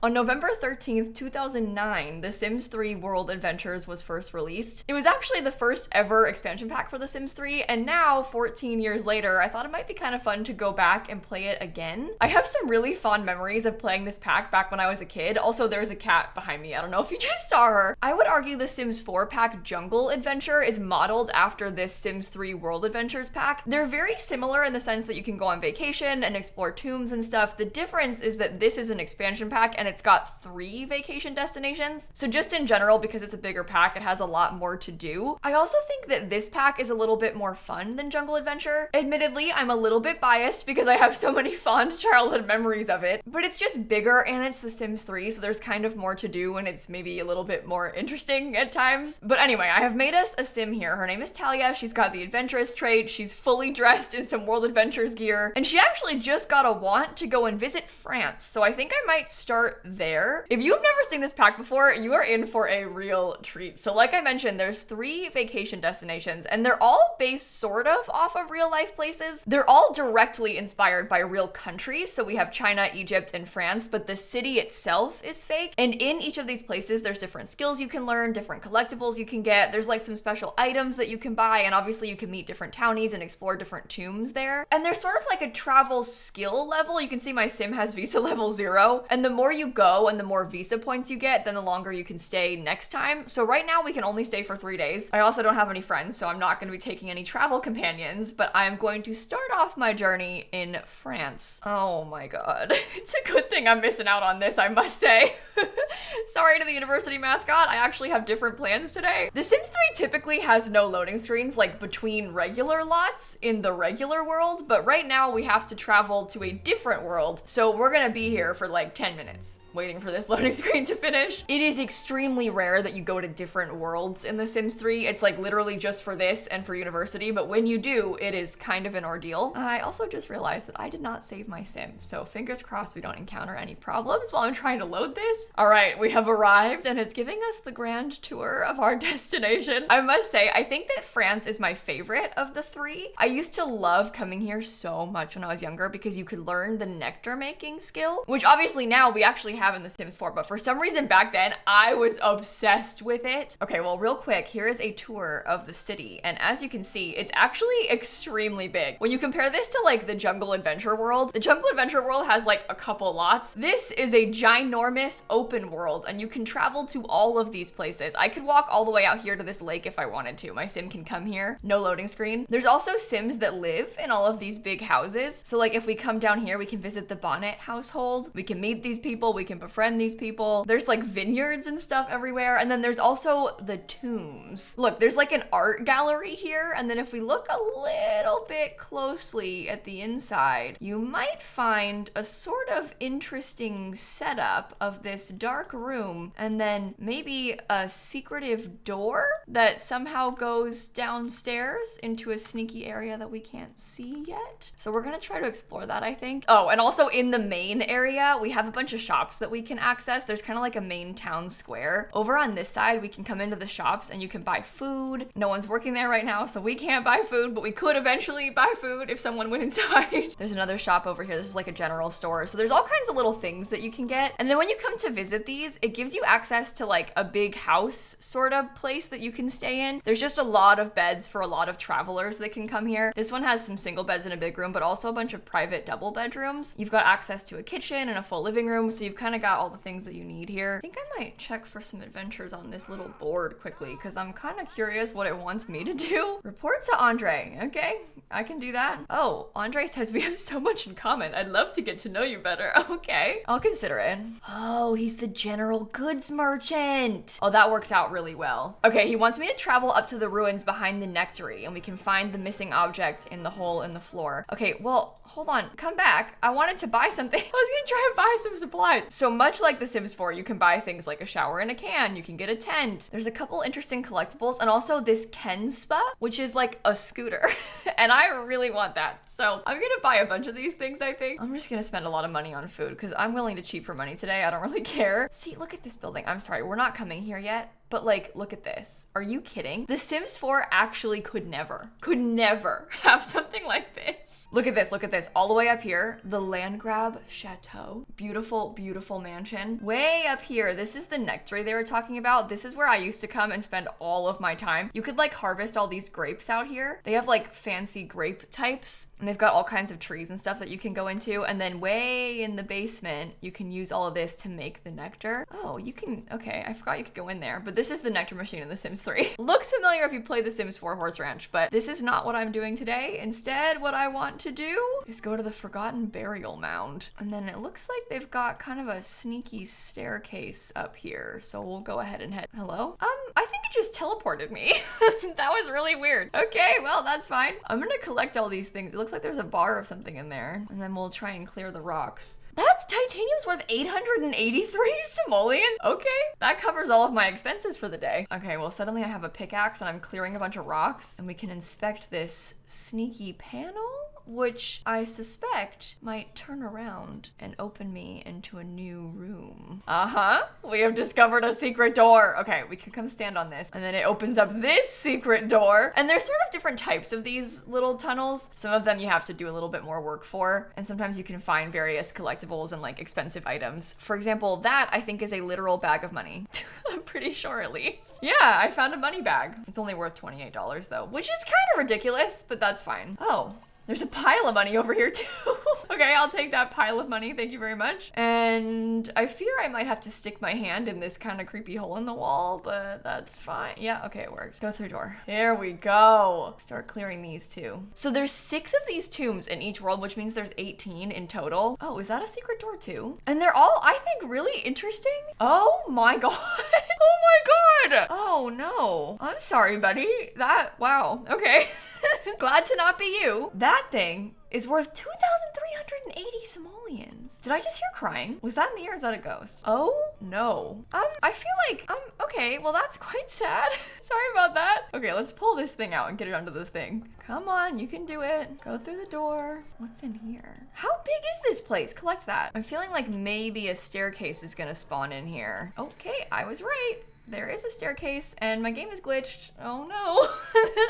On November 13th, 2009, The Sims 3 World Adventures was first released. It was actually the first ever expansion pack for The Sims 3, and now, 14 years later, I thought it might be kind of fun to go back and play it again. I have some really fond memories of playing this pack back when I was a kid. Also, there's a cat behind me. I don't know if you just saw her. I would argue the Sims 4 pack Jungle Adventure is modeled after this Sims 3 World Adventures pack. They're very similar in the sense that you can go on vacation and explore tombs and stuff. The difference is that this is an expansion pack and it's got 3 vacation destinations. So just in general, because it's a bigger pack, it has a lot more to do. I also think that this pack is a little bit more fun than Jungle Adventure. Admittedly, I'm a little bit biased because I have so many fond childhood memories of it, but it's just bigger and it's The Sims 3, so there's kind of more to do and it's maybe a little bit more interesting at times. But anyway, I have made us a sim here. Her name is Talia. She's got the adventurous trait. She's fully dressed in some World Adventures gear, and she actually just got a want to go and visit France. So I think I might start there. If you've never seen this pack before, you are in for a real treat. So like I mentioned, there's 3 vacation destinations and they're all based sort of off of real life places. They're all directly inspired by real countries. So we have China, Egypt, and France, but the city itself is fake. And in each of these places, there's different skills you can learn, different collectibles you can get. There's like some special items that you can buy, and obviously you can meet different townies and explore different tombs there. And there's sort of like a travel skill level. You can see my sim has visa level 0, and the more you go and the more visa points you get, then the longer you can stay next time. So right now we can only stay for 3 days. I also don't have any friends, so I'm not going to be taking any travel companions, but I'm going to start off my journey in France. Oh my god. It's a good thing I'm missing out on this, I must say. Sorry to the university mascot, I actually have different plans today. The Sims 3 typically has no loading screens like between regular lots in the regular world, but right now we have to travel to a different world, so we're gonna be here for like 10 minutes. Waiting for this loading screen to finish. It is extremely rare that you go to different worlds in The Sims 3. It's like literally just for this and for university, but when you do, it is kind of an ordeal. I also just realized that I did not save my sim, so fingers crossed we don't encounter any problems while I'm trying to load this. All right, we have arrived and it's giving us the grand tour of our destination. I must say, I think that France is my favorite of the 3. I used to love coming here so much when I was younger because you could learn the nectar making skill, which obviously now we actually have in The Sims 4, but for some reason back then I was obsessed with it. Okay, well, real quick, here is a tour of the city, and as you can see, it's actually extremely big. When you compare this to like the Jungle Adventure world, the Jungle Adventure world has like a couple lots. This is a ginormous open world, and you can travel to all of these places. I could walk all the way out here to this lake if I wanted to. My sim can come here, no loading screen. There's also Sims that live in all of these big houses. So like if we come down here, we can visit the Bonnet household. We can meet these people. We can befriend these people. There's like vineyards and stuff everywhere. And then there's also the tombs. Look, there's like an art gallery here. And then if we look a little bit closely at the inside, you might find a sort of interesting setup of this dark room and then maybe a secretive door that somehow goes downstairs into a sneaky area that we can't see yet. So we're gonna try to explore that, I think. Oh, and also in the main area, we have a bunch of shops that we can access. There's kind of like a main town square. Over on this side, we can come into the shops and you can buy food. No one's working there right now, so we can't buy food, but we could eventually buy food if someone went inside. There's another shop over here. This is like a general store. So there's all kinds of little things that you can get. And then when you come to visit these, it gives you access to like a big house sort of place that you can stay in. There's just a lot of beds for a lot of travelers that can come here. This one has some single beds in a big room, but also a bunch of private double bedrooms. You've got access to a kitchen and a full living room, so you've kind of got all the things that you need here. I think I might check for some adventures on this little board quickly because I'm kind of curious what it wants me to do. Report to Andre. Okay, I can do that. Oh, Andre says we have so much in common. I'd love to get to know you better. Okay, I'll consider it. Oh, he's the general goods merchant. Oh, that works out really well. Okay, he wants me to travel up to the ruins behind the Nectary and we can find the missing object in the hole in the floor. Okay, well, hold on, come back. I wanted to buy something. I was gonna try and buy some supplies. So much like The Sims 4, you can buy things like a shower in a can, you can get a tent. There's a couple interesting collectibles and also this Ken Spa, which is like a scooter. And I really want that. So I'm gonna buy a bunch of these things, I think. I'm just gonna spend a lot of money on food because I'm willing to cheat for money today. I don't really care. See, look at this building. I'm sorry, we're not coming here yet. But like, look at this. Are you kidding? The Sims 4 actually could never have something like this. Look at this, look at this. All the way up here, the land grab chateau. Beautiful, beautiful mansion. Way up here, this is the Nectar they were talking about. This is where I used to come and spend all of my time. You could like harvest all these grapes out here. They have like fancy grape types, and they've got all kinds of trees and stuff that you can go into. And then way in the basement, you can use all of this to make the nectar. Oh, you can, okay, I forgot you could go in there, but this is the nectar machine in The Sims 3. Looks familiar if you play The Sims 4 Horse Ranch, but this is not what I'm doing today. Instead, what I want to do is go to the Forgotten Burial Mound. And then it looks like they've got kind of a sneaky staircase up here. So we'll go ahead and head, hello? I think it just teleported me. That was really weird. Okay, well, that's fine. I'm gonna collect all these things. It looks like there's a bar of something in there. And then we'll try and clear the rocks. That's titanium's worth 883 simoleons. Okay, that covers all of my expenses for the day. Okay, well, suddenly I have a pickaxe and I'm clearing a bunch of rocks, and we can inspect this sneaky panel, which I suspect might turn around and open me into a new room. We have discovered a secret door. Okay, we can come stand on this, and then it opens up this secret door. And there's sort of different types of these little tunnels. Some of them you have to do a little bit more work for, and sometimes you can find various collectibles and like expensive items. For example, that I think is a literal bag of money. I'm pretty sure at least. Yeah, I found a money bag. It's only worth $28 though, which is kind of ridiculous, but that's fine. Oh. There's a pile of money over here too. Okay, I'll take that pile of money. Thank you very much. And I fear I might have to stick my hand in this kind of creepy hole in the wall, but that's fine. Yeah, okay, it works. Go through door. Here we go. Start clearing these too. So there's 6 of these tombs in each world, which means there's 18 in total. Oh, is that a secret door too? And they're all, I think, really interesting. Oh my God. Oh my God. Oh no. I'm sorry, buddy. Wow. Okay. Glad to not be you. That thing is worth 2,380 simoleons. Did I just hear crying? Was that me or is that a ghost? Oh no. I feel like, okay, well that's quite sad. Sorry about that. Okay, let's pull this thing out and get it onto the thing. Come on, you can do it. Go through the door. What's in here? How big is this place? Collect that. I'm feeling like maybe a staircase is gonna spawn in here. Okay, I was right. There is a staircase and my game is glitched. Oh no.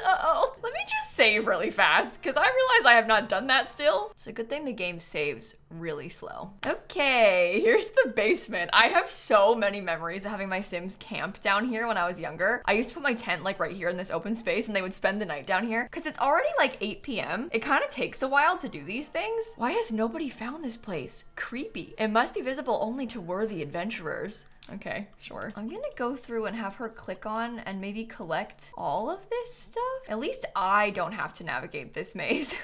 Uh-oh. Let me just save really fast because I realize I have not done that still. It's a good thing the game saves really slow. Okay, here's the basement. I have so many memories of having my Sims camp down here when I was younger. I used to put my tent like right here in this open space and they would spend the night down here because it's already like 8 p.m. It kind of takes a while to do these things. Why has nobody found this place? Creepy. It must be visible only to worthy adventurers. Okay, sure. I'm gonna go through and have her click on and maybe collect all of this stuff. At least I don't have to navigate this maze.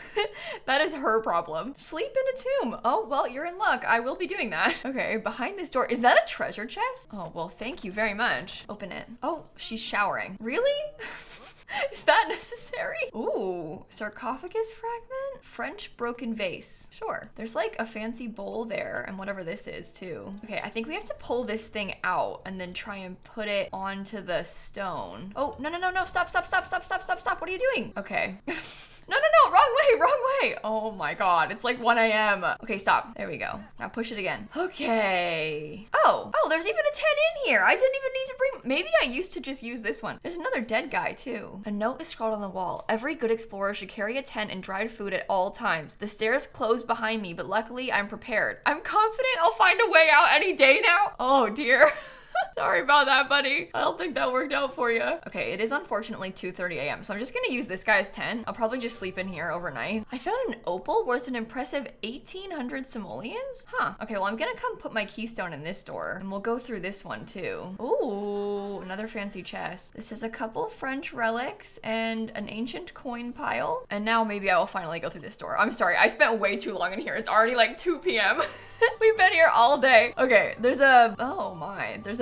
That is her problem. Sleep in a tomb. Oh, well, you're in luck. I will be doing that. Okay, behind this door. Is that a treasure chest? Oh, well, thank you very much. Open it. Oh, she's showering. Really? Is that necessary? Ooh, sarcophagus fragment? French broken vase. Sure. There's like a fancy bowl there and whatever this is too. Okay, I think we have to pull this thing out and then try and put it onto the stone. Oh, no, no, no, no, stop, stop, stop, stop, stop, stop, stop. What are you doing? Okay. No, no, no, wrong way, wrong way. Oh my God, it's like 1 a.m. Okay, stop. There we go. Now push it again. Okay. Oh, there's even a 10 in here. I didn't even need to bring, maybe I used to just use this one. There's another dead guy too. A note is scrawled on the wall. Every good explorer should carry a tent and dried food at all times. The stairs close behind me, but luckily I'm prepared. I'm confident I'll find a way out any day now. Oh dear. Sorry about that, buddy. I don't think that worked out for you. Okay, it is unfortunately 2:30 a.m. So I'm just gonna use this guy's tent. I'll probably just sleep in here overnight. I found an opal worth an impressive 1,800 simoleons. Huh. Okay, well I'm gonna come put my keystone in this door and we'll go through this one too. Ooh, another fancy chest. This is a couple French relics and an ancient coin pile. And now maybe I will finally go through this door. I'm sorry, I spent way too long in here. It's already like 2 p.m. We've been here all day. Okay, there's a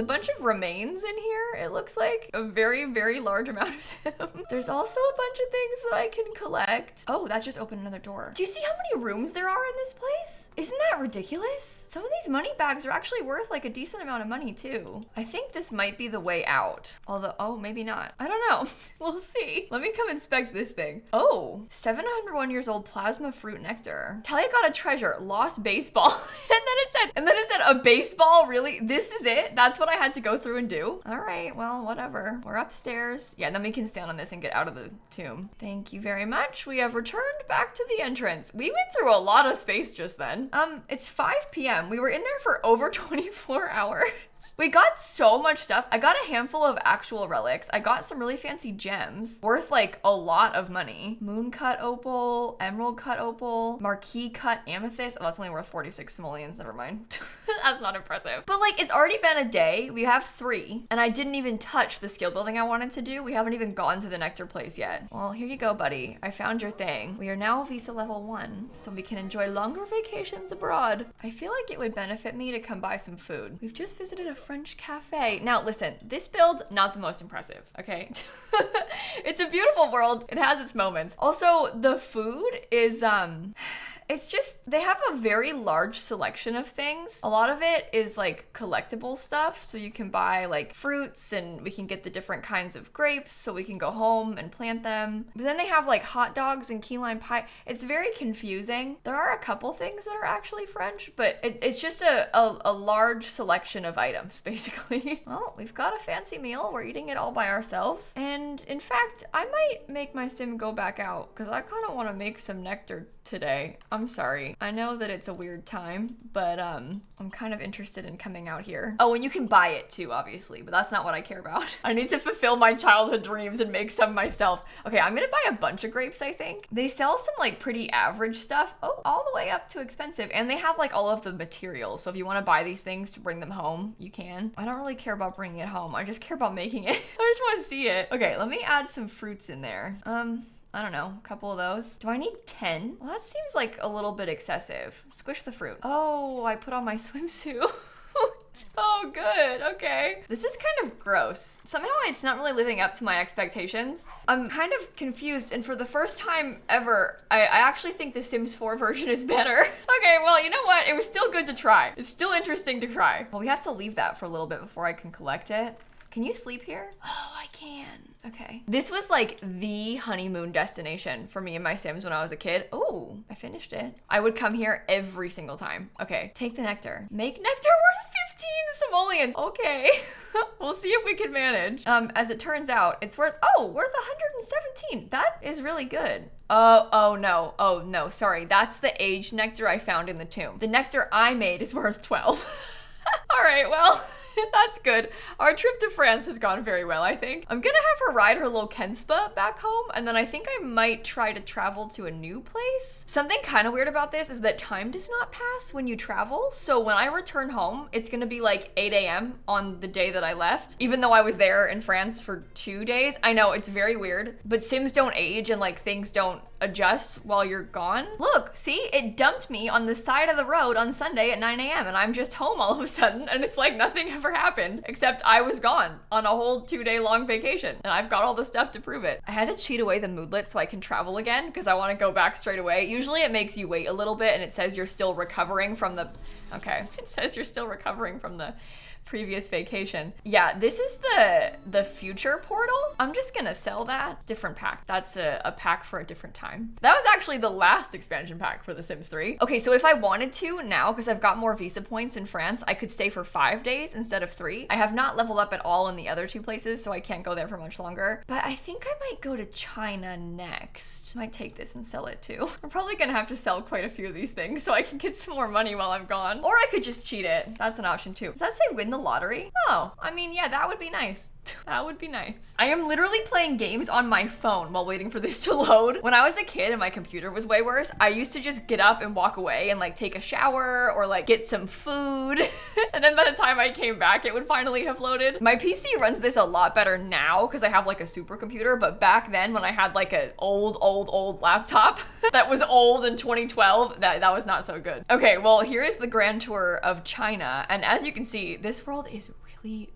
bunch of remains in here. It looks like a very, very large amount of them. There's also a bunch of things that I can collect. Oh, that just opened another door. Do you see how many rooms there are in this place? Isn't that ridiculous? Some of these money bags are actually worth like a decent amount of money too. I think this might be the way out. Although, oh, maybe not. I don't know. We'll see. Let me come inspect this thing. Oh, 701 years old plasma fruit nectar. Talia got a treasure, lost baseball. And then it said a baseball, really? This is it? That's what I had had to go through and do. All right, well, whatever. We're upstairs. Yeah, then we can stand on this and get out of the tomb. Thank you very much. We have returned back to the entrance. We went through a lot of space just then. It's 5 p.m. We were in there for over 24 hours. We got so much stuff. I got a handful of actual relics. I got some really fancy gems worth like a lot of money. Moon cut opal, emerald cut opal, marquee cut amethyst. Oh, that's only worth 46 simoleons. Never mind. That's not impressive. But like, it's already been a day. We have 3 and I didn't even touch the skill building I wanted to do. We haven't even gone to the Nectar place yet. Well, here you go, buddy. I found your thing. We are now visa level 1, so we can enjoy longer vacations abroad. I feel like it would benefit me to come buy some food. We've just visited a French cafe. Now listen, this build, not the most impressive, okay? It's a beautiful world. It has its moments. Also, the food is, it's just, they have a very large selection of things. A lot of it is like collectible stuff. So you can buy like fruits and we can get the different kinds of grapes so we can go home and plant them. But then they have like hot dogs and key lime pie. It's very confusing. There are a couple things that are actually French, but it's just a large selection of items, basically. Well, we've got a fancy meal. We're eating it all by ourselves. And in fact, I might make my sim go back out because I kind of want to make some nectar today. I'm sorry. I know that it's a weird time, but I'm kind of interested in coming out here. Oh, and you can buy it too, obviously, but that's not what I care about. I need to fulfill my childhood dreams and make some myself. Okay, I'm gonna buy a bunch of grapes, I think. They sell some like pretty average stuff. Oh, all the way up to expensive. And they have like all of the materials. So if you want to buy these things to bring them home, you can. I don't really care about bringing it home. I just care about making it. I just want to see it. Okay, let me add some fruits in there. I don't know, a couple of those. Do I need 10? Well, that seems like a little bit excessive. Squish the fruit. Oh, I put on my swimsuit. Oh, good. Okay. This is kind of gross. Somehow it's not really living up to my expectations. I'm kind of confused, and for the first time ever, I actually think the Sims 4 version is better. Okay, well, you know what? It was still good to try. It's still interesting to try. Well, we have to leave that for a little bit before I can collect it. Can you sleep here? Oh, I can. Okay. This was like the honeymoon destination for me and my Sims when I was a kid. Oh, I finished it. I would come here every single time. Okay, take the nectar. Make nectar worth 15 simoleons. Okay. We'll see if we can manage. As it turns out, it's worth 117. That is really good. Oh no, sorry. That's the aged nectar I found in the tomb. The nectar I made is worth 12. All right, well, that's good. Our trip to France has gone very well, I think. I'm gonna have her ride her little Kenspa back home, and then I think I might try to travel to a new place. Something kind of weird about this is that time does not pass when you travel. So when I return home, it's gonna be like 8 a.m. on the day that I left, even though I was there in France for 2 days. I know, it's very weird, but Sims don't age and like things don't adjust while you're gone. Look, see, it dumped me on the side of the road on Sunday at 9 a.m. and I'm just home all of a sudden, and it's like nothing ever happened, except I was gone on a whole 2-day long vacation, and I've got all the stuff to prove it. I had to cheat away the moodlet so I can travel again because I want to go back straight away. Usually it makes you wait a little bit and it says you're still recovering from the, okay, it says you're still recovering from the previous vacation. Yeah, this is the future portal. I'm just gonna sell that. Different pack. That's a pack for a different time. That was actually the last expansion pack for The Sims 3. Okay, so if I wanted to now, because I've got more visa points in France, I could stay for 5 days instead of 3. I have not leveled up at all in the other 2 places, so I can't go there for much longer. But I think I might go to China next. I might take this and sell it too. I'm probably gonna have to sell quite a few of these things so I can get some more money while I'm gone. Or I could just cheat it. That's an option too. Does that say win the lottery? Oh, I mean, yeah, that would be nice. That would be nice. I am literally playing games on my phone while waiting for this to load. When I was a kid and my computer was way worse, I used to just get up and walk away and like take a shower or like get some food. And then by the time I came back, it would finally have loaded. My PC runs this a lot better now because I have like a supercomputer, but back then when I had like an old laptop that was old in 2012, that was not so good. Okay, well, here is the grand tour of China. And as you can see, this world is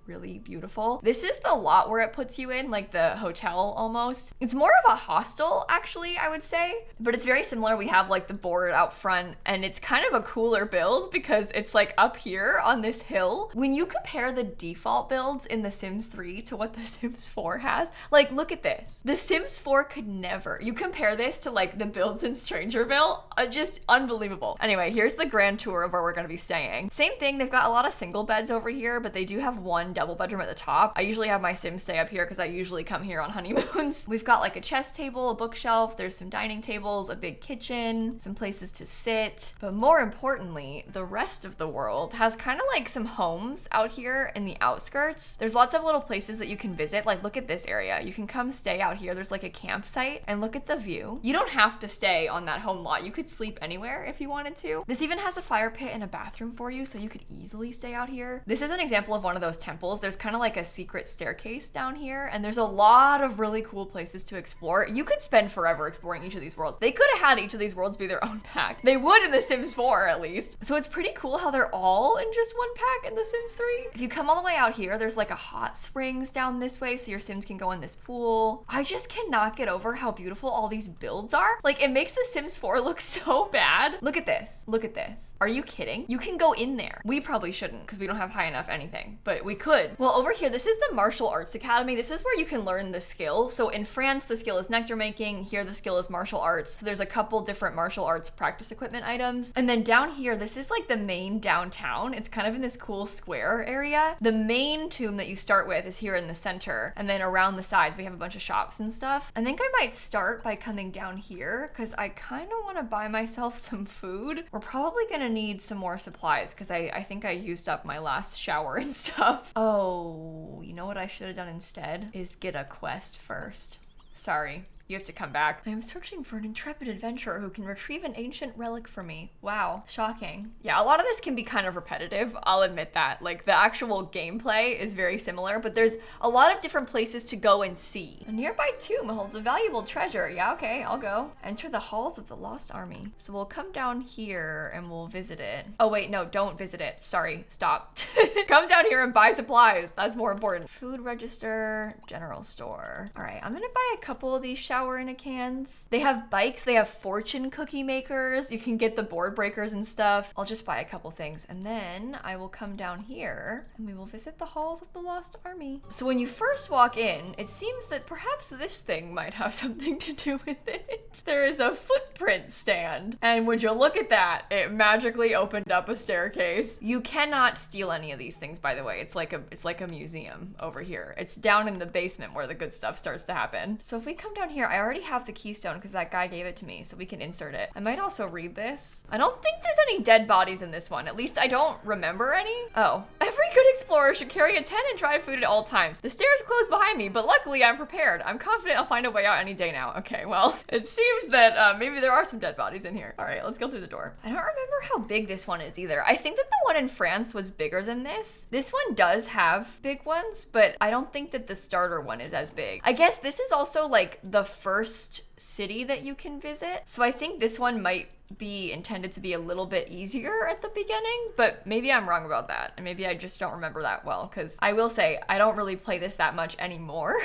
really beautiful. This is is the lot where it puts you in, like the hotel almost. It's more of a hostel, actually, I would say, but it's very similar. We have like the board out front, and it's kind of a cooler build because it's like up here on this hill. When you compare the default builds in The Sims 3 to what The Sims 4 has, like look at this. The Sims 4 could never. You compare this to like the builds in Strangerville, just unbelievable. Anyway, here's the grand tour of where we're gonna be staying. Same thing, they've got a lot of single beds over here, but they do have one double bedroom at the top. I usually have my Sims stay up here because I usually come here on honeymoons. We've got like a chess table, a bookshelf, there's some dining tables, a big kitchen, some places to sit. But more importantly, the rest of the world has kind of like some homes out here in the outskirts. There's lots of little places that you can visit. Like look at this area. You can come stay out here. There's like a campsite, and look at the view. You don't have to stay on that home lot. You could sleep anywhere if you wanted to. This even has a fire pit and a bathroom for you, so you could easily stay out here. This is an example of one of those temples. There's kind of like a secret staircase down here, and there's a lot of really cool places to explore. You could spend forever exploring each of these worlds. They could have had each of these worlds be their own pack. They would in The Sims 4 at least. So it's pretty cool how they're all in just one pack in The Sims 3. If you come all the way out here, there's like a hot springs down this way, so your Sims can go in this pool. I just cannot get over how beautiful all these builds are. Like it makes The Sims 4 look so bad. Look at this. Look at this. Are you kidding? You can go in there. We probably shouldn't because we don't have high enough anything, but we could. Well, over here, this is the Martial Arts Academy. This is where you can learn the skill. So in France, the skill is nectar making. Here, the skill is martial arts. So there's a couple different martial arts practice equipment items. And then down here, this is like the main downtown. It's kind of in this cool square area. The main tomb that you start with is here in the center. And then around the sides, we have a bunch of shops and stuff. I think I might start by coming down here because I kind of want to buy myself some food. We're probably going to need some more supplies because I think I used up my last shower and stuff. Oh, you know what I should have done instead is get a quest first. Sorry. You have to come back. I am searching for an intrepid adventurer who can retrieve an ancient relic for me. Wow, shocking. Yeah, a lot of this can be kind of repetitive. I'll admit that. Like the actual gameplay is very similar, but there's a lot of different places to go and see. A nearby tomb holds a valuable treasure. Yeah, okay, I'll go. Enter the halls of the Lost Army. So we'll come down here and we'll visit it. Oh wait, no, don't visit it. Sorry, stop. Come down here and buy supplies. That's more important. Food register, general store. All right, I'm gonna buy a couple of these shower in a cans. They have bikes, they have fortune cookie makers. You can get the board breakers and stuff. I'll just buy a couple things and then I will come down here and we will visit the halls of the Lost Army. So when you first walk in, it seems that perhaps this thing might have something to do with it. There is a footprint stand, and would you look at that, it magically opened up a staircase. You cannot steal any of these things, by the way. It's like a museum over here. It's down in the basement where the good stuff starts to happen. So if we come down here, I already have the keystone because that guy gave it to me, so we can insert it. I might also read this. I don't think there's any dead bodies in this one. At least I don't remember any. Oh, every good explorer should carry a tent and dry food at all times. The stairs close behind me, but luckily I'm prepared. I'm confident I'll find a way out any day now. Okay, well, it seems that maybe there are some dead bodies in here. All right, let's go through the door. I don't remember how big this one is either. I think that the one in France was bigger than this. This one does have big ones, but I don't think that the starter one is as big. I guess this is also like the first city that you can visit. So I think this one might be intended to be a little bit easier at the beginning, but maybe I'm wrong about that. And maybe I just don't remember that well, because I will say I don't really play this that much anymore.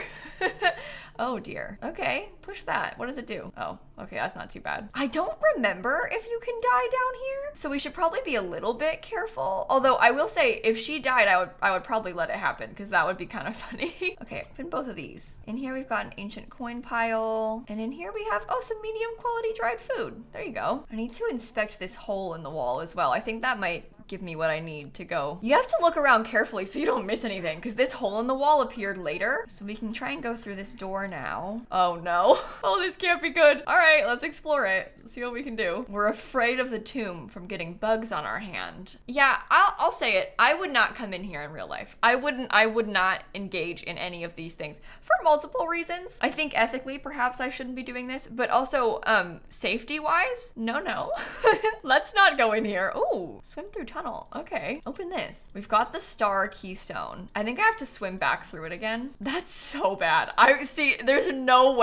Oh dear. Okay, push that. What does it do? Oh, okay, that's not too bad. I don't remember if you can die down here, so we should probably be a little bit careful. Although I will say if she died, I would probably let it happen because that would be kind of funny. Okay, open both of these. In here we've got an ancient coin pile, and in here we have, oh, some medium quality dried food. There you go. I need to inspect this hole in the wall as well. I think that might give me what I need to go. You have to look around carefully so you don't miss anything because this hole in the wall appeared later. So we can try and go through this door now. Oh no. Oh, this can't be good. All right, let's explore it. Let's see what we can do. We're afraid of the tomb from getting bugs on our hand. Yeah, I'll say it. I would not come in here in real life. I would not engage in any of these things for multiple reasons. I think ethically, perhaps I shouldn't be doing this, but also safety wise, no. Let's not go in here. Ooh, swim through tunnels. tunnel. Okay, open this. We've got the star keystone. I think I have to swim back through it again. That's so bad. I see, there's no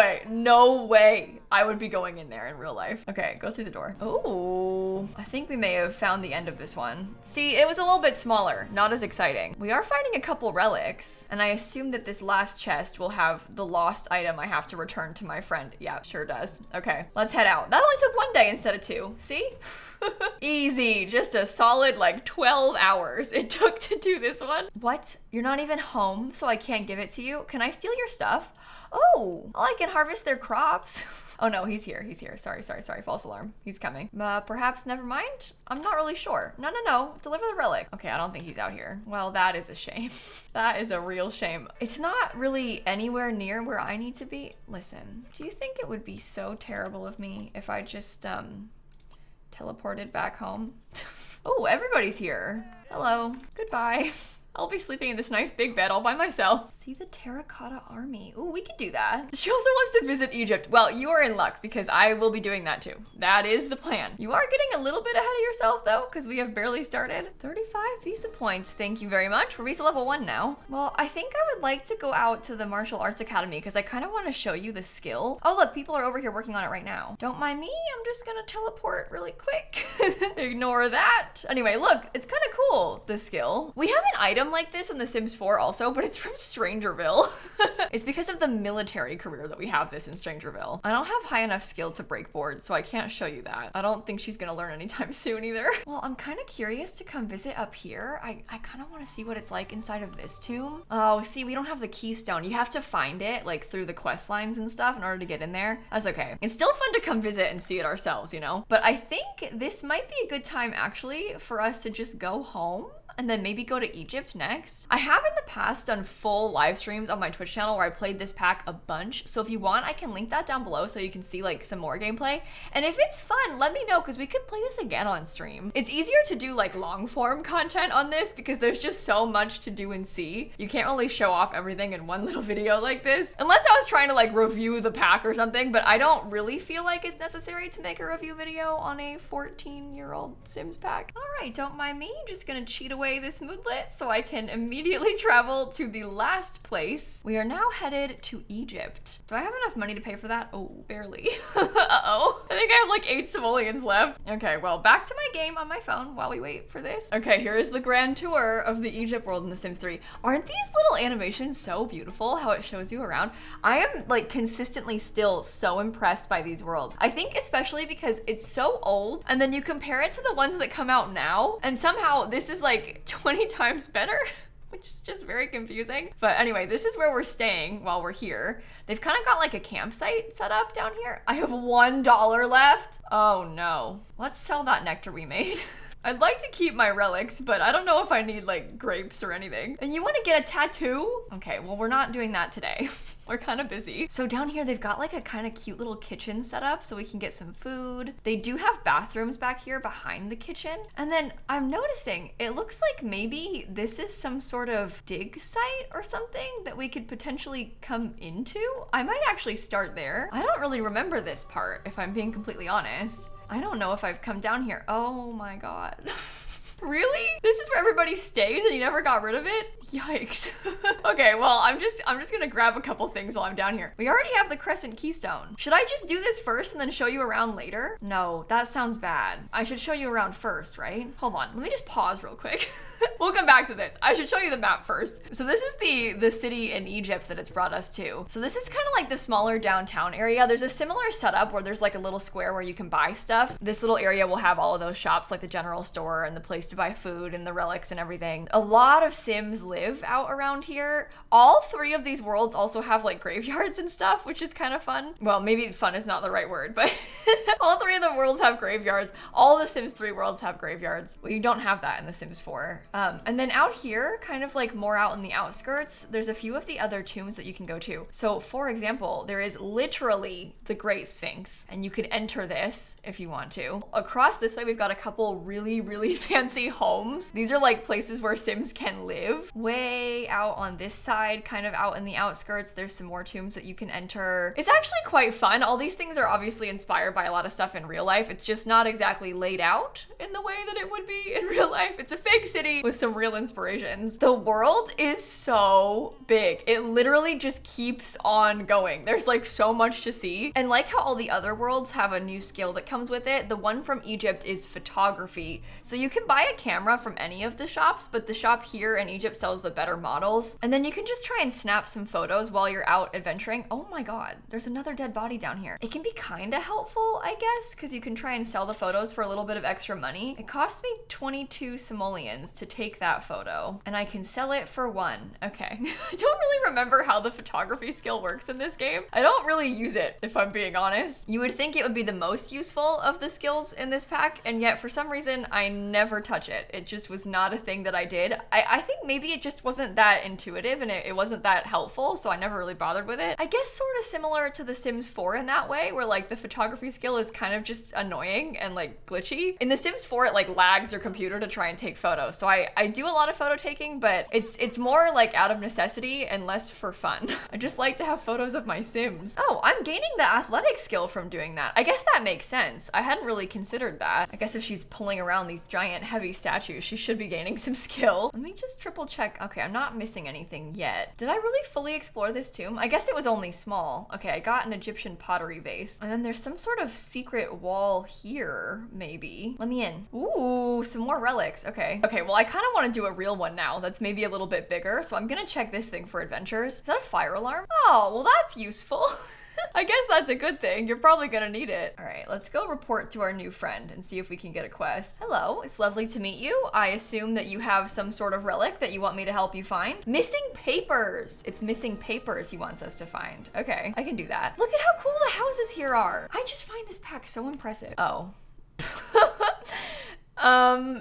way I would be going in there in real life. Okay, go through the door. Oh, I think we may have found the end of this one. See, it was a little bit smaller, not as exciting. We are finding a couple relics, and I assume that this last chest will have the lost item I have to return to my friend. Yeah, sure does. Okay, let's head out. That only took 1 day instead of 2. See? Easy, just a solid like 12 hours it took to do this one. What? You're not even home, so I can't give it to you? Can I steal your stuff? Oh, I can harvest their crops. Oh no, he's here. Sorry, false alarm. He's coming. Perhaps never mind? I'm not really sure. No, deliver the relic. Okay, I don't think he's out here. Well, that is a shame. That is a real shame. It's not really anywhere near where I need to be. Listen, do you think it would be so terrible of me if I just, teleported back home? Oh, everybody's here. Hello, goodbye. I'll be sleeping in this nice big bed all by myself. See the terracotta army. Ooh, we could do that. She also wants to visit Egypt. Well, you are in luck because I will be doing that too. That is the plan. You are getting a little bit ahead of yourself though, because we have barely started. 35 visa points. Thank you very much. We're visa level 1 now. Well, I think I would like to go out to the Martial Arts Academy because I kind of want to show you the skill. Oh, look, people are over here working on it right now. Don't mind me. I'm just gonna teleport really quick. Ignore that. Anyway, look, it's kind of cool, the skill. We have an item like this in The Sims 4 also, but it's from Strangerville. It's because of the military career that we have this in Strangerville. I don't have high enough skill to break boards, so I can't show you that. I don't think she's gonna learn anytime soon either. Well, I'm kind of curious to come visit up here. I kind of want to see what it's like inside of this tomb. Oh, see, we don't have the keystone. You have to find it like through the quest lines and stuff in order to get in there. That's okay. It's still fun to come visit and see it ourselves, you know? But I think this might be a good time actually for us to just go home and then maybe go to Egypt next. I have in the past done full live streams on my Twitch channel where I played this pack a bunch. So if you want, I can link that down below so you can see like some more gameplay. And if it's fun, let me know because we could play this again on stream. It's easier to do like long form content on this because there's just so much to do and see. You can't really show off everything in one little video like this. Unless I was trying to like review the pack or something, but I don't really feel like it's necessary to make a review video on a 14-year-old Sims pack. All right, don't mind me. I'm just gonna cheat away this moodlet so I can immediately travel to the last place. We are now headed to Egypt. Do I have enough money to pay for that? Oh, barely. Uh-oh. I think I have like 8 simoleons left. Okay, well, back to my game on my phone while we wait for this. Okay, here is the grand tour of the Egypt world in The Sims 3. Aren't these little animations so beautiful, how it shows you around? I am like consistently still so impressed by these worlds. I think especially because it's so old and then you compare it to the ones that come out now and somehow this is like 20 times better, which is just very confusing. But anyway, this is where we're staying while we're here. They've kind of got like a campsite set up down here. I have $1 left. Oh no. Let's sell that nectar we made. I'd like to keep my relics, but I don't know if I need like grapes or anything. And you want to get a tattoo? Okay, well, we're not doing that today. We're kind of busy. So down here, they've got like a kind of cute little kitchen set up so we can get some food. They do have bathrooms back here behind the kitchen. And then I'm noticing it looks like maybe this is some sort of dig site or something that we could potentially come into. I might actually start there. I don't really remember this part, if I'm being completely honest. I don't know if I've come down here. Oh my God. Really? This is where everybody stays and you never got rid of it? Yikes. Okay, well, I'm just gonna grab a couple things while I'm down here. We already have the crescent keystone. Should I just do this first and then show you around later? No, that sounds bad. I should show you around first, right? Hold on, let me just pause real quick. We'll come back to this. I should show you the map first. So this is the city in Egypt that it's brought us to. So this is kind of like the smaller downtown area. There's a similar setup where there's like a little square where you can buy stuff. This little area will have all of those shops like the general store and the place to buy food and the relics and everything. A lot of Sims live out around here. All 3 of these worlds also have like graveyards and stuff, which is kind of fun. Well, maybe fun is not the right word, but all 3 of the worlds have graveyards. All the Sims 3 worlds have graveyards. Well, you don't have that in the Sims 4. And then out here, kind of like more out in the outskirts, there's a few of the other tombs that you can go to. So for example, there is literally the Great Sphinx, and you can enter this if you want to. Across this way, we've got a couple really, really fancy homes. These are like places where Sims can live. Way out out on this side, kind of out in the outskirts. There's some more tombs that you can enter. It's actually quite fun. All these things are obviously inspired by a lot of stuff in real life. It's just not exactly laid out in the way that it would be in real life. It's a fake city with some real inspirations. The world is so big. It literally just keeps on going. There's like so much to see. And like how all the other worlds have a new skill that comes with it, the one from Egypt is photography. So you can buy a camera from any of the shops, but the shop here in Egypt sells the better models. And then you can just try and snap some photos while you're out adventuring. Oh my God, there's another dead body down here. It can be kind of helpful, I guess, because you can try and sell the photos for a little bit of extra money. It cost me 22 simoleons to take that photo, and I can sell it for 1. Okay. I don't really remember how the photography skill works in this game. I don't really use it, if I'm being honest. You would think it would be the most useful of the skills in this pack, and yet for some reason, I never touch it. It just was not a thing that I did. I think maybe it just wasn't that intuitive and it wasn't that helpful, so I never really bothered with it. I guess sort of similar to The Sims 4 in that way, where like the photography skill is kind of just annoying and like glitchy. In The Sims 4, it like lags your computer to try and take photos. So I do a lot of photo taking, but it's more like out of necessity and less for fun. I just like to have photos of my Sims. Oh, I'm gaining the athletic skill from doing that. I guess that makes sense. I hadn't really considered that. I guess if she's pulling around these giant heavy statues, she should be gaining some skill. Let me just triple check. Okay, I'm not missing anything yet. Did I really fully explore this tomb? I guess it was only small. Okay, I got an Egyptian pottery vase. And then there's some sort of secret wall here, maybe. Let me in. Ooh, some more relics. Okay. Okay, well, I kind of want to do a real one now that's maybe a little bit bigger. So I'm gonna check this thing for adventures. Is that a fire alarm? Oh, well, that's useful. I guess that's a good thing. You're probably gonna need it. All right, let's go report to our new friend and see if we can get a quest. Hello, it's lovely to meet you. I assume that you have some sort of relic that you want me to help you find. Missing papers. It's missing papers he wants us to find. Okay, I can do that. Look at how cool the houses here are. I just find this pack so impressive. Oh.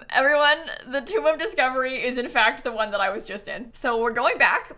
Everyone, the Tomb of Discovery is in fact the one that I was just in. So we're going back.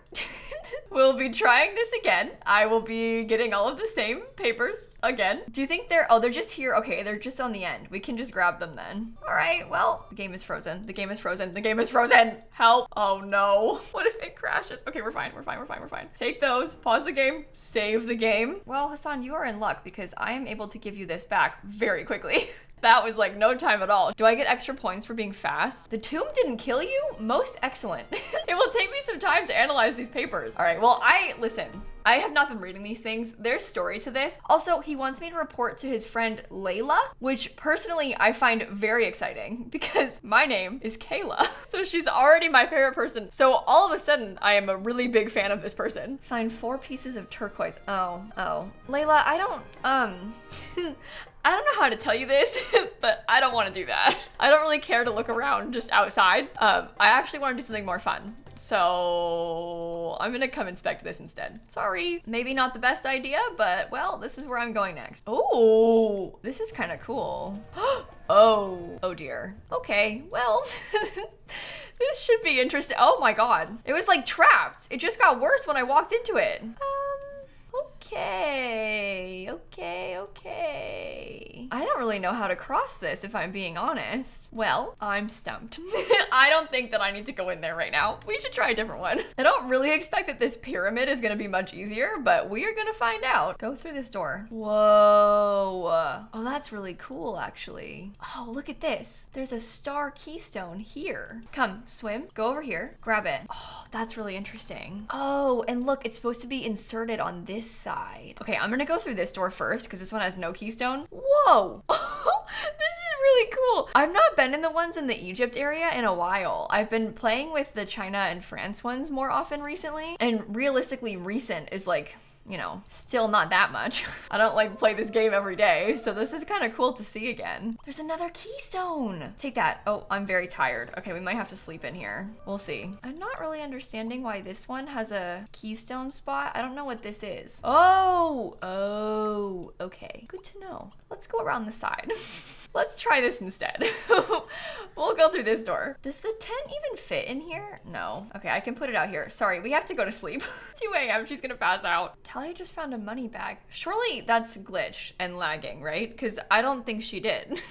We'll be trying this again. I will be getting all of the same papers again. Do you think they're just here? Okay, they're just on the end. We can just grab them then. All right, well, the game is frozen. The game is frozen. The game is frozen. Help. Oh no. What if it crashes? Okay, we're fine. We're fine. We're fine. We're fine. Take those, pause the game, save the game. Well, Hassan, you are in luck because I am able to give you this back very quickly. That was like no time at all. Do I get extra points for being fast? The tomb didn't kill you? Most excellent. It will take me some time to analyze these papers. All right, well, listen. I have not been reading these things. There's story to this. Also, he wants me to report to his friend Layla, which personally I find very exciting because my name is Kayla. So she's already my favorite person. So all of a sudden, I am a really big fan of this person. Find 4 pieces of turquoise. Oh. Layla, I don't know how to tell you this, but I don't want to do that. I don't really care to look around just outside. I actually want to do something more fun. So I'm gonna come inspect this instead. Sorry, maybe not the best idea, but well, this is where I'm going next. Oh, this is kind of cool. Oh dear. Okay, well, this should be interesting. Oh my God, it was like trapped. It just got worse when I walked into it. Okay. I don't really know how to cross this if I'm being honest. Well, I'm stumped. I don't think that I need to go in there right now. We should try a different one. I don't really expect that this pyramid is gonna be much easier, but we are gonna find out. Go through this door. Whoa. Oh, that's really cool, actually. Oh, look at this. There's a star keystone here. Come, swim, go over here, grab it. Oh, that's really interesting. Oh, and look, it's supposed to be inserted on this side. Okay, I'm gonna go through this door first because this one has no keystone. Whoa. This is really cool. I've not been in the ones in the Egypt area in a while. I've been playing with the China and France ones more often recently, and realistically recent is like, you know, still not that much. I don't like play this game every day, so this is kind of cool to see again. There's another keystone. Take that. Oh, I'm very tired. Okay, we might have to sleep in here. We'll see. I'm not really understanding why this one has a keystone spot. I don't know what this is. Oh, okay. Good to know. Let's go around the side. Let's try this instead. We'll go through this door. Does the tent even fit in here? No. Okay, I can put it out here. Sorry, we have to go to sleep. 2 a.m. She's gonna pass out. Talia just found a money bag. Surely that's glitch and lagging, right? Because I don't think she did.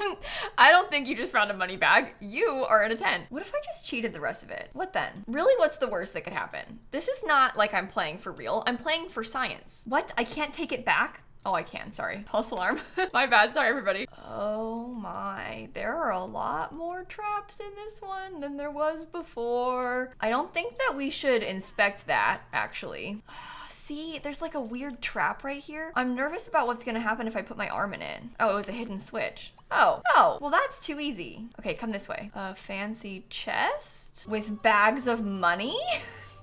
I don't think you just found a money bag. You are in a tent. What if I just cheated the rest of it? What then? Really, what's the worst that could happen? This is not like I'm playing for real. I'm playing for science. What? I can't take it back? Oh, I can, sorry. False alarm. My bad, sorry everybody. Oh my, there are a lot more traps in this one than there was before. I don't think that we should inspect that, actually. See, there's like a weird trap right here. I'm nervous about what's gonna happen if I put my arm in it. Oh, it was a hidden switch. Oh, well that's too easy. Okay, come this way. A fancy chest with bags of money?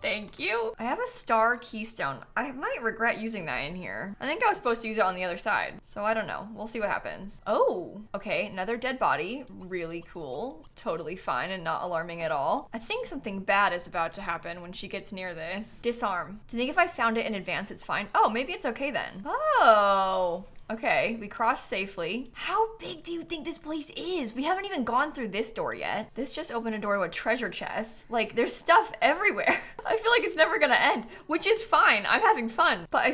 Thank you. I have a star keystone. I might regret using that in here. I think I was supposed to use it on the other side. So I don't know. We'll see what happens. Oh, okay. Another dead body. Really cool. Totally fine and not alarming at all. I think something bad is about to happen when she gets near this. Disarm. Do you think if I found it in advance, it's fine? Oh, maybe it's okay then. Oh. Okay, we crossed safely. How big do you think this place is? We haven't even gone through this door yet. This just opened a door to a treasure chest. Like, there's stuff everywhere. I feel like it's never gonna end, which is fine. I'm having fun, but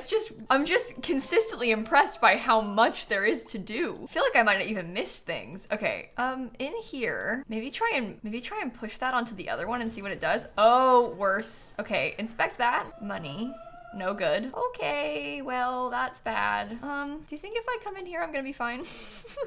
I'm just consistently impressed by how much there is to do. I feel like I might have even missed things. Okay, in here, maybe try and push that onto the other one and see what it does. Oh, worse. Okay, inspect that. Money. No good. Okay, well, that's bad. Do you think if I come in here, I'm gonna be fine?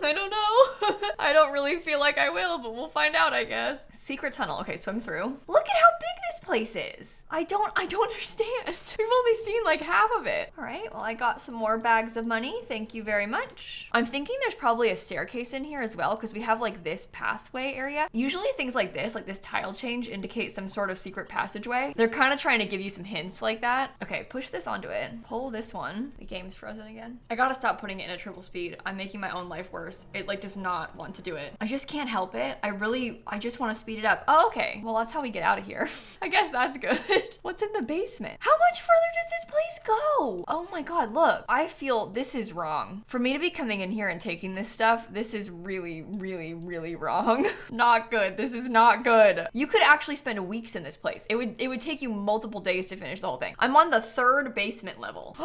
I don't know. I don't really feel like I will, but we'll find out, I guess. Secret tunnel. Okay, swim through. Look at how big this place is. I don't understand. We've only seen like half of it. All right, well, I got some more bags of money. Thank you very much. I'm thinking there's probably a staircase in here as well, because we have like this pathway area. Usually things like this tile change indicate some sort of secret passageway. They're kind of trying to give you some hints like that. Okay, push this onto it. Pull this one. The game's frozen again. I gotta stop putting it in a triple speed. I'm making my own life worse. It like does not want to do it. I just can't help it. I just want to speed it up. Oh, okay. Well, that's how we get out of here. I guess that's good. What's in the basement? How much further does this place go? Oh my God, look. I feel this is wrong. For me to be coming in here and taking this stuff, this is really, really, really wrong. Not good. This is not good. You could actually spend weeks in this place. It would take you multiple days to finish the whole thing. I'm on the 3rd basement level.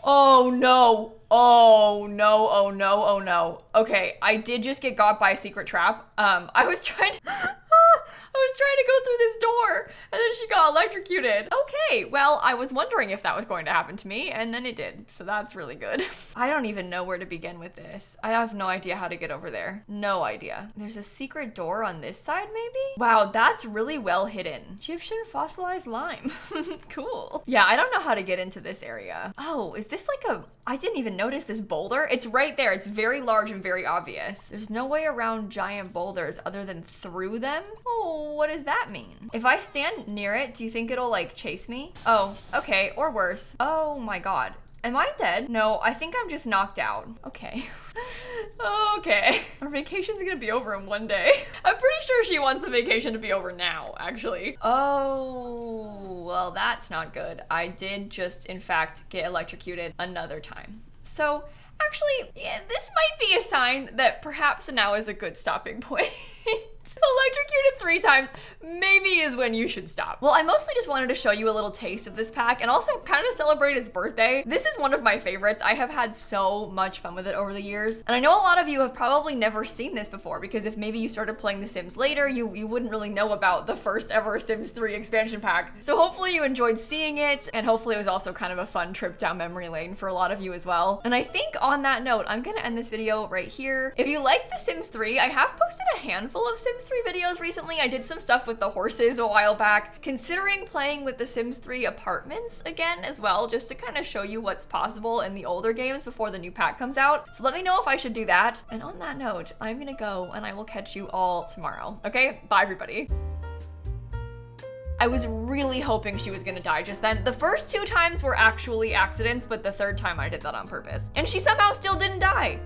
Oh no. Oh no, oh no, oh no. Okay, I did just get got by a secret trap. I was trying to go through this door and then she got electrocuted. Okay, well, I was wondering if that was going to happen to me and then it did. So that's really good. I don't even know where to begin with this. I have no idea how to get over there. No idea. There's a secret door on this side maybe? Wow, that's really well hidden. Egyptian fossilized lime. Cool. Yeah, I don't know how to get into this area. Oh, is this like I didn't even notice this boulder. It's right there. It's very large and very obvious. There's no way around giant boulders other than through them. Oh, what does that mean? If I stand near it, do you think it'll like chase me? Oh, okay, or worse. Oh my God. Am I dead? No, I think I'm just knocked out. Okay. Okay. Our vacation's gonna be over in 1 day. I'm pretty sure she wants the vacation to be over now, actually. Oh, well, that's not good. I did just, in fact, get electrocuted another time. So, actually, yeah, this might be a sign that perhaps now is a good stopping point. Electrocuted 3 times maybe is when you should stop. Well, I mostly just wanted to show you a little taste of this pack and also kind of celebrate his birthday. This is one of my favorites. I have had so much fun with it over the years. And I know a lot of you have probably never seen this before because if maybe you started playing The Sims later, you wouldn't really know about the first ever Sims 3 expansion pack. So hopefully you enjoyed seeing it and hopefully it was also kind of a fun trip down memory lane for a lot of you as well. And I think on that note, I'm gonna end this video right here. If you like The Sims 3, I have posted a handful of Sims 3 videos recently. I did some stuff with the horses a while back, considering playing with the Sims 3 apartments again as well, just to kind of show you what's possible in the older games before the new pack comes out. So let me know if I should do that. And on that note, I'm gonna go and I will catch you all tomorrow. Okay, bye everybody. I was really hoping she was gonna die just then. The first 2 times were actually accidents, but the 3rd time I did that on purpose. And she somehow still didn't die.